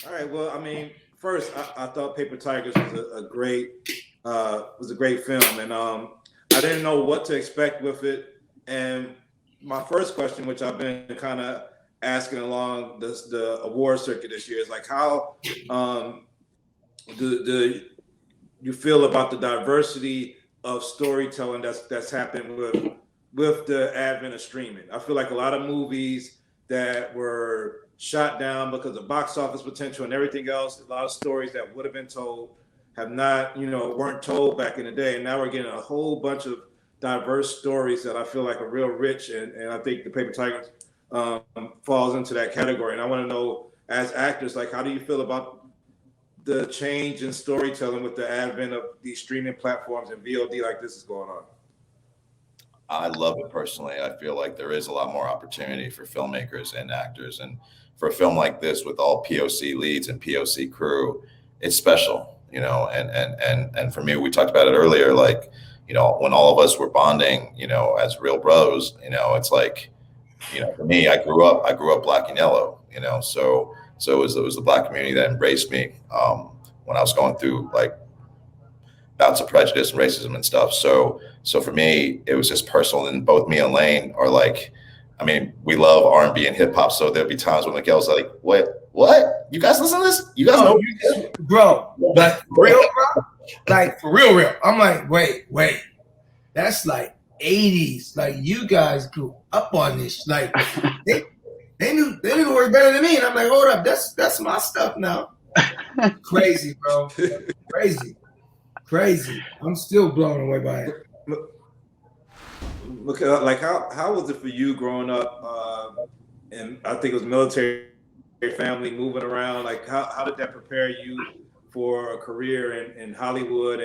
All right. Well, I mean, first, I thought Paper Tigers was a great film, and I didn't know what to expect with it. And my first question, which I've been kind of asking along the award circuit this year, is like, how do you feel about the diversity of storytelling that's happened with the advent of streaming? I feel like a lot of movies that were shot down because of box office potential and everything else, a lot of stories that would have been told have not, weren't told back in the day. And now we're getting a whole bunch of diverse stories that I feel like are real rich. And I think the Paper Tigers falls into that category. And I want to know, as actors, like, how do you feel about the change in storytelling with the advent of these streaming platforms and VOD like this is going on? I love it personally. I feel like there is a lot more opportunity for filmmakers and actors. And for a film like this with all POC leads and POC crew, it's special, and for me, we talked about it earlier, like, when all of us were bonding, as real bros, it's like, for me, I grew up black and yellow, so it was the black community that embraced me when I was going through like bouts of prejudice and racism and stuff. So for me, it was just personal. And both me and Alain are like, I mean, we love R&B and hip hop. So there'll be times when Mykel's like, what? You guys listen to this? You guys know? Bro, like real, bro? Like for real. I'm like, wait. That's like 80s. Like you guys grew up on this. Like they knew the words better than me. And I'm like, hold up, that's my stuff now. Crazy, bro. Crazy. I'm still blown away by it. Look, like how was it for you growing up? And I think it was military family, moving around. Like how did that prepare you for a career in Hollywood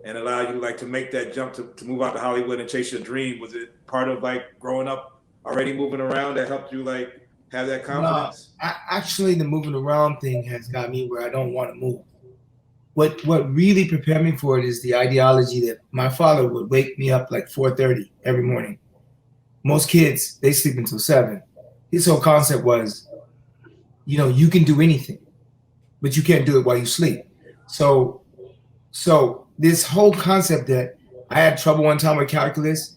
and allow you like to make that jump to move out to Hollywood and chase your dream? Was it part of like growing up already moving around that helped you like have that confidence? No, actually, the moving around thing has got me where I don't want to move. What really prepared me for it is the ideology that my father would wake me up like 4:30 every morning. Most kids, they sleep until 7. His whole concept was, you can do anything, but you can't do it while you sleep. So this whole concept that I had trouble one time with calculus,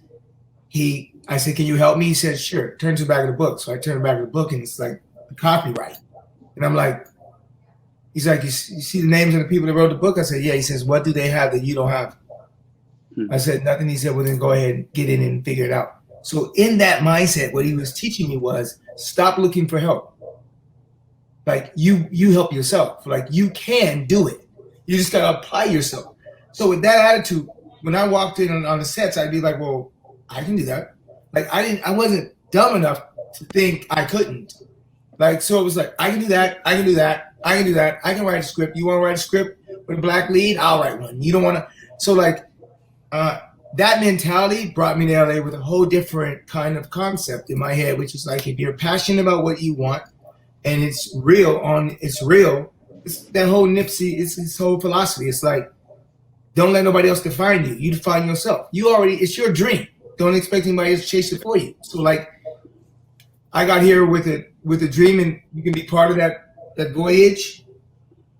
I said, can you help me? He said, sure. Turn to the back of the book. So I turned to the back of the book and it's like the copyright. And I'm like, he's like, you see the names of the people that wrote the book? I said, yeah. He says, what do they have that you don't have? I said, nothing. He said, well, then go ahead and get in and figure it out. So in that mindset, what he was teaching me was stop looking for help. Like you help yourself. Like you can do it. You just got to apply yourself. So with that attitude, when I walked in on the sets, I'd be like, well, I can do that. Like I wasn't dumb enough to think I couldn't. Like, so it was like, I can do that. I can write a script. You want to write a script with a black lead? I'll write one. You don't want to. So like that mentality brought me to LA with a whole different kind of concept in my head, which is like, if you're passionate about what you want and it's real, it's that whole Nipsey, it's his whole philosophy. It's like, don't let nobody else define you. You define yourself. It's your dream. Don't expect anybody else to chase it for you. So like, I got here with a dream, and you can be part of that voyage,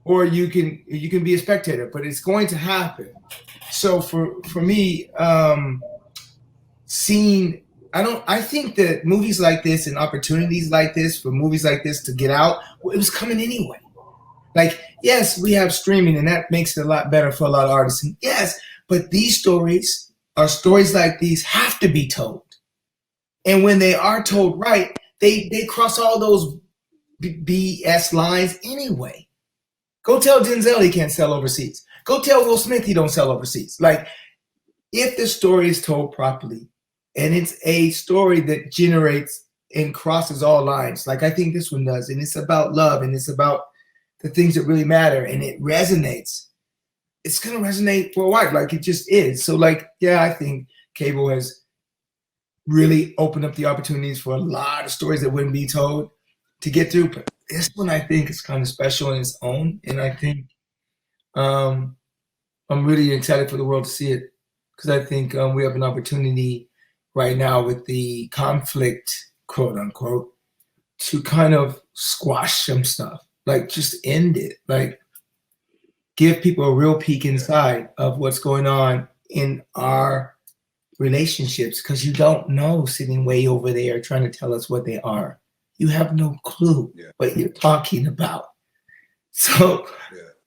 or you can be a spectator. But it's going to happen. So for me, I think that movies like this and opportunities like this for movies like this to get out, well, it was coming anyway. Like, yes, we have streaming, and that makes it a lot better for a lot of artists. And yes, but these stories like these have to be told. And when they are told right, they cross all those BS lines anyway. Go tell Denzel he can't sell overseas. Go tell Will Smith he don't sell overseas. Like, if the story is told properly, and it's a story that generates and crosses all lines, like I think this one does, and it's about love, and it's about the things that really matter, and it resonates, it's going to resonate worldwide. Like, it just is. So like, yeah, I think cable has really opened up the opportunities for a lot of stories that wouldn't be told to get through. But this one, I think, is kind of special in its own. And I think I'm really excited for the world to see it, because I think we have an opportunity right now with the conflict, quote unquote, to kind of squash some stuff Like, just end it. Like, give people a real peek inside of what's going on in our relationships, because you don't know, sitting way over there trying to tell us what they are. You have no clue what you're talking about. So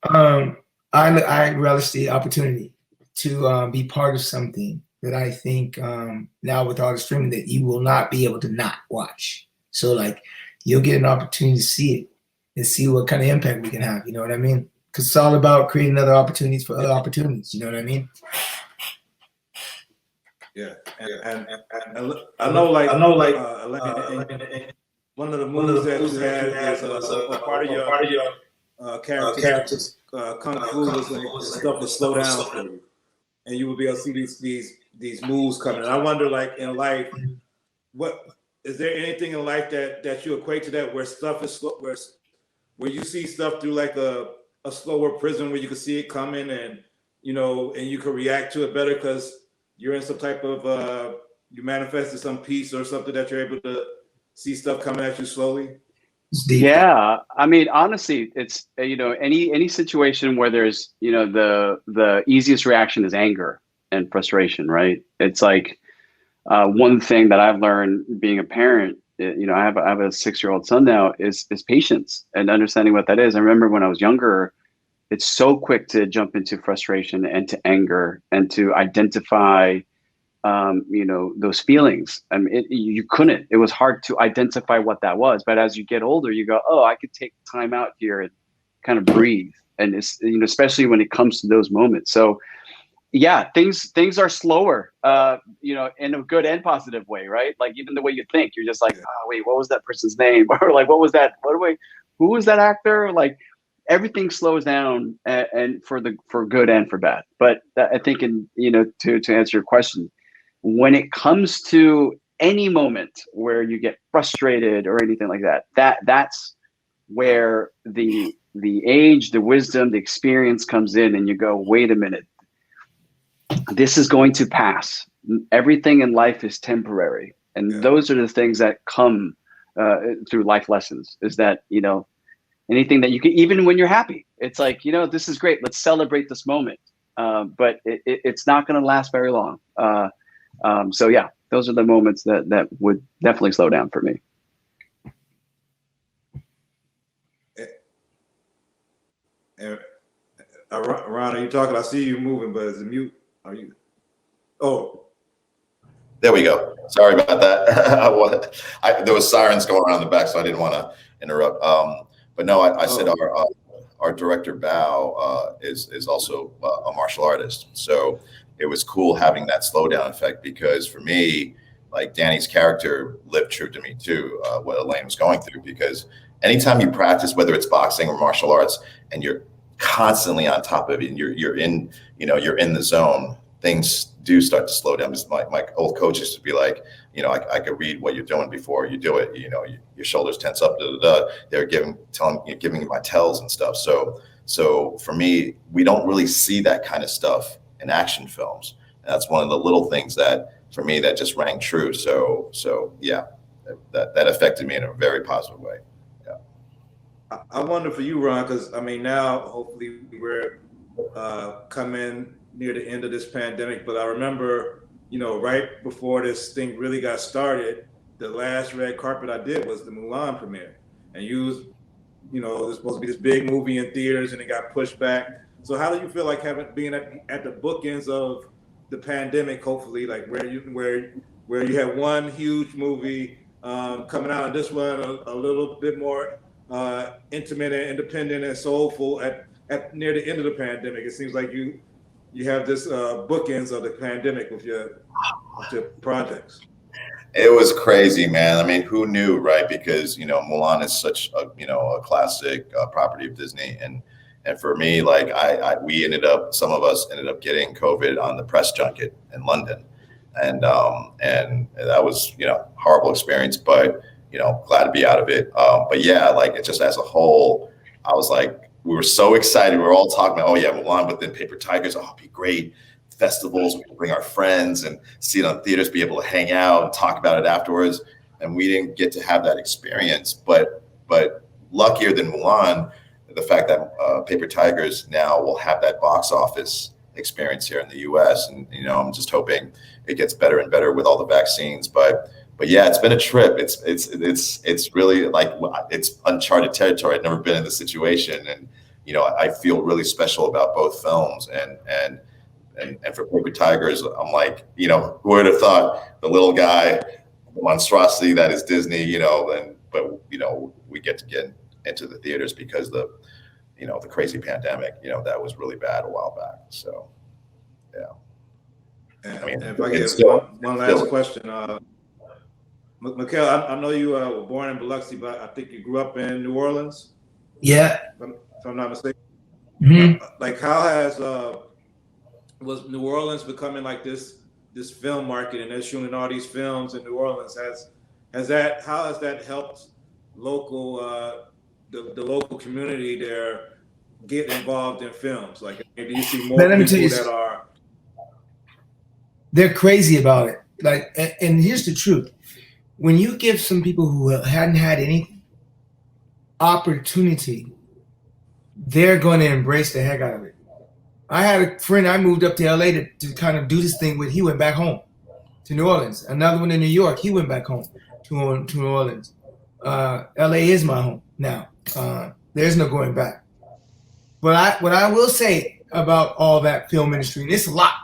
I relish the opportunity to be part of something that I think now with all the streaming that you will not be able to not watch. So like, you'll get an opportunity to see it and see what kind of impact we can have. You know what I mean? Because it's all about creating other opportunities for other opportunities. You know what I mean? Yeah, and I know, like Alain, one of the moves that you had is a part of your characters kung fu was like the stuff would slow down for you, and you would be able to see these moves coming. And I wonder, like in life, what is there anything in life that you equate to that, where stuff is slow, where you see stuff through like a slower prism, where you can see it coming, and and you can react to it better because you're in some type of you manifested some peace or something, that you're able to see stuff coming at you slowly? Yeah, I mean, honestly, it's any situation where there's the easiest reaction is anger and frustration, right? It's like one thing that I've learned being a parent, I have a 6-year-old son now, is patience and understanding what that is. I remember when I was younger, it's so quick to jump into frustration and to anger and to identify those feelings. I mean, you couldn't. It was hard to identify what that was. But as you get older, you go, oh, I could take time out here and kind of breathe. And it's, especially when it comes to those moments. So yeah, things are slower, in a good and positive way, right? Like even the way you think, you're just like, oh wait, what was that person's name? Or like, what was that? Who was that actor? Like everything slows down, and for good and for bad. But I think to answer your question, when it comes to any moment where you get frustrated or anything like that's where the age, the wisdom, the experience comes in, and you go, wait a minute, this is going to pass. Everything in life is temporary. And those are the things that come through life lessons, is that, anything that you can, even when you're happy, it's like, this is great. Let's celebrate this moment. But it's not going to last very long. So yeah, those are the moments that would definitely slow down for me. And Ron, are you talking? I see you moving, but is it mute? Are you? Oh, there we go. Sorry about that. There was sirens going around the back, so I didn't want to interrupt. But no, I said our director Bao is also a martial artist, so it was cool having that slowdown effect, because for me, like Danny's character lived true to me too, what Alain was going through, because anytime you practice, whether it's boxing or martial arts, and you're constantly on top of it, and you're in the zone, things do start to slow down. My old coach used to be like, I could read what you're doing before you do it. Your shoulders tense up. They're giving me my tells and stuff. So for me, we don't really see that kind of stuff in action films. And that's one of the little things that for me that just rang true. So yeah, that affected me in a very positive way. Yeah. I wonder for you, Ron, because I mean, now hopefully we're coming near the end of this pandemic, but I remember, right before this thing really got started, the last red carpet I did was the Mulan premiere, and it was supposed to be this big movie in theaters, and it got pushed back. So how do you feel like being at the bookends of the pandemic, hopefully, like where you have one huge movie coming out, and this one a little bit more intimate and independent and soulful at near the end of the pandemic? It seems like you have this bookends of the pandemic with your projects. It was crazy, man. I mean, who knew, right? Because Mulan is such a classic property of Disney, and for me, like some of us ended up getting COVID on the press junket in London, and that was horrible experience, but glad to be out of it. But yeah, like it just as a whole, I was like, we were so excited. We were all talking about, oh yeah, Mulan, but then Paper Tigers, oh, it'd be great. Festivals, we could bring our friends and see it on theaters, be able to hang out and talk about it afterwards. And we didn't get to have that experience. But luckier than Mulan, the fact that Paper Tigers now will have that box office experience here in the U.S. And I'm just hoping it gets better and better with all the vaccines. But yeah, it's been a trip. It's really like it's uncharted territory. I've never been in this situation, and I feel really special about both films. And for Paper Tigers, I'm like, who would have thought the little guy, the monstrosity that is Disney, but we get into the theaters because the crazy pandemic, that was really bad a while back. So, yeah. And if I get one last question, Mykel, I know you were born in Biloxi, but I think you grew up in New Orleans. Yeah. If I'm not mistaken. Mm-hmm. Like, how was New Orleans becoming like this film market, and they're shooting all these films in New Orleans? How has that helped local the local community there get involved in films? Like, do you see more people that are? They're crazy about it. Like, and here's the truth: when you give some people who hadn't had any opportunity, they're going to embrace the heck out of it. I had a friend I moved up to LA to kind of do this thing with. He went back home to New Orleans. Another one in New York. He went back home to New Orleans. LA is my home now. There's no going back. But what I will say about all that film industry, and it's a lot,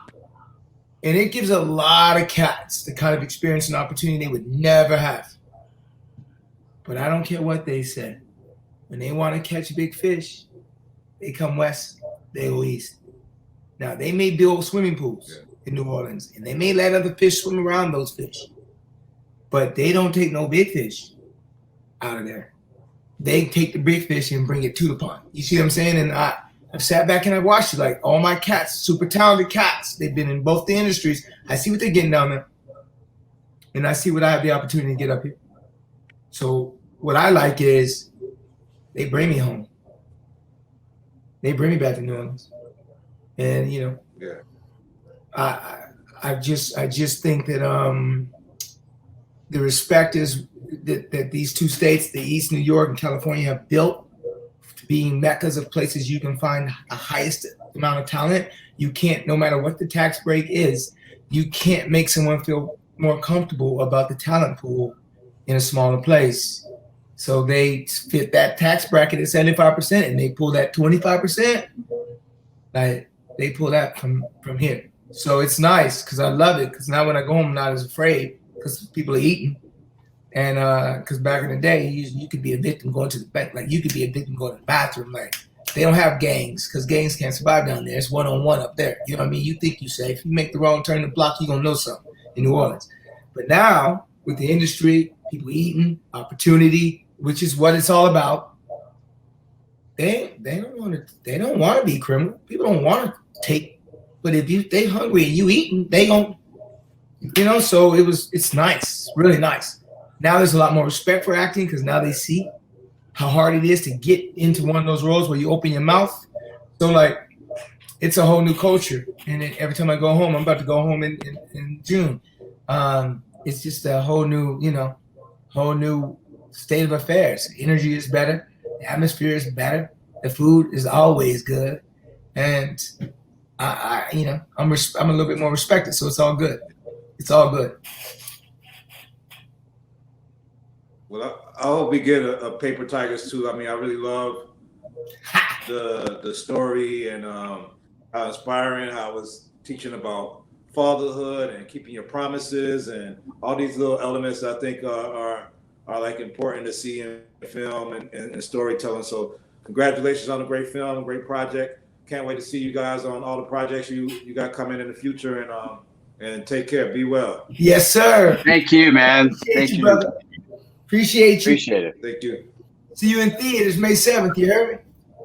and it gives a lot of cats the kind of experience and opportunity they would never have. But I don't care what they say. When they want to catch big fish, they come west, they go east. Now, they may build swimming pools in New Orleans, and they may let other fish swim around those fish. But they don't take no big fish out of there. They take the big fish and bring it to the pond. You see what I'm saying? And I've sat back and I've watched it. Like, all my cats, super talented cats, they've been in both the industries. I see what they're getting down there, and I see what I have the opportunity to get up here. So what I like is they bring me home. They bring me back to New Orleans. And I just think that the respect is that these two states, the East New York and California, have built to being meccas of places you can find the highest amount of talent. You can't, no matter what the tax break is, you can't make someone feel more comfortable about the talent pool in a smaller place. So they fit that tax bracket at 75%, and they pull that 25%. Like, they pull that from here. So it's nice because I love it, because now when I go home, I'm not as afraid because people are eating. And because back in the day, you could be a victim going to the bank. Like, you could be a victim going to the bathroom. Like, they don't have gangs because gangs can't survive down there. It's one-on-one up there. You know what I mean? You think you're safe. You make the wrong turn in the block, you're going to know something in New Orleans. But now, with the industry, people eating, opportunity, which is what it's all about, they don't want to be criminal. People don't want to take, but if they hungry and you eating, they gon', so it's nice, really nice. Now there's a lot more respect for acting because now they see how hard it is to get into one of those roles where you open your mouth. So, like, it's a whole new culture. And every time I go home, I'm about to go home in June. It's just a whole new state of affairs. Energy is better. The atmosphere is better. The food is always good. And I'm a little bit more respected. So it's all good. It's all good. Well, I hope we get a Paper Tigers too. I mean, I really love the story and how inspiring, how it was teaching about fatherhood and keeping your promises and all these little elements I think are like important to see in film and storytelling. So congratulations on a great film, a great project. Can't wait to see you guys on all the projects you got coming in the future, and take care. Be well. Yes, sir. Thank you, man. Thank you, brother. Appreciate you. Appreciate it. Thank you. See you in theaters May 7th. You heard me?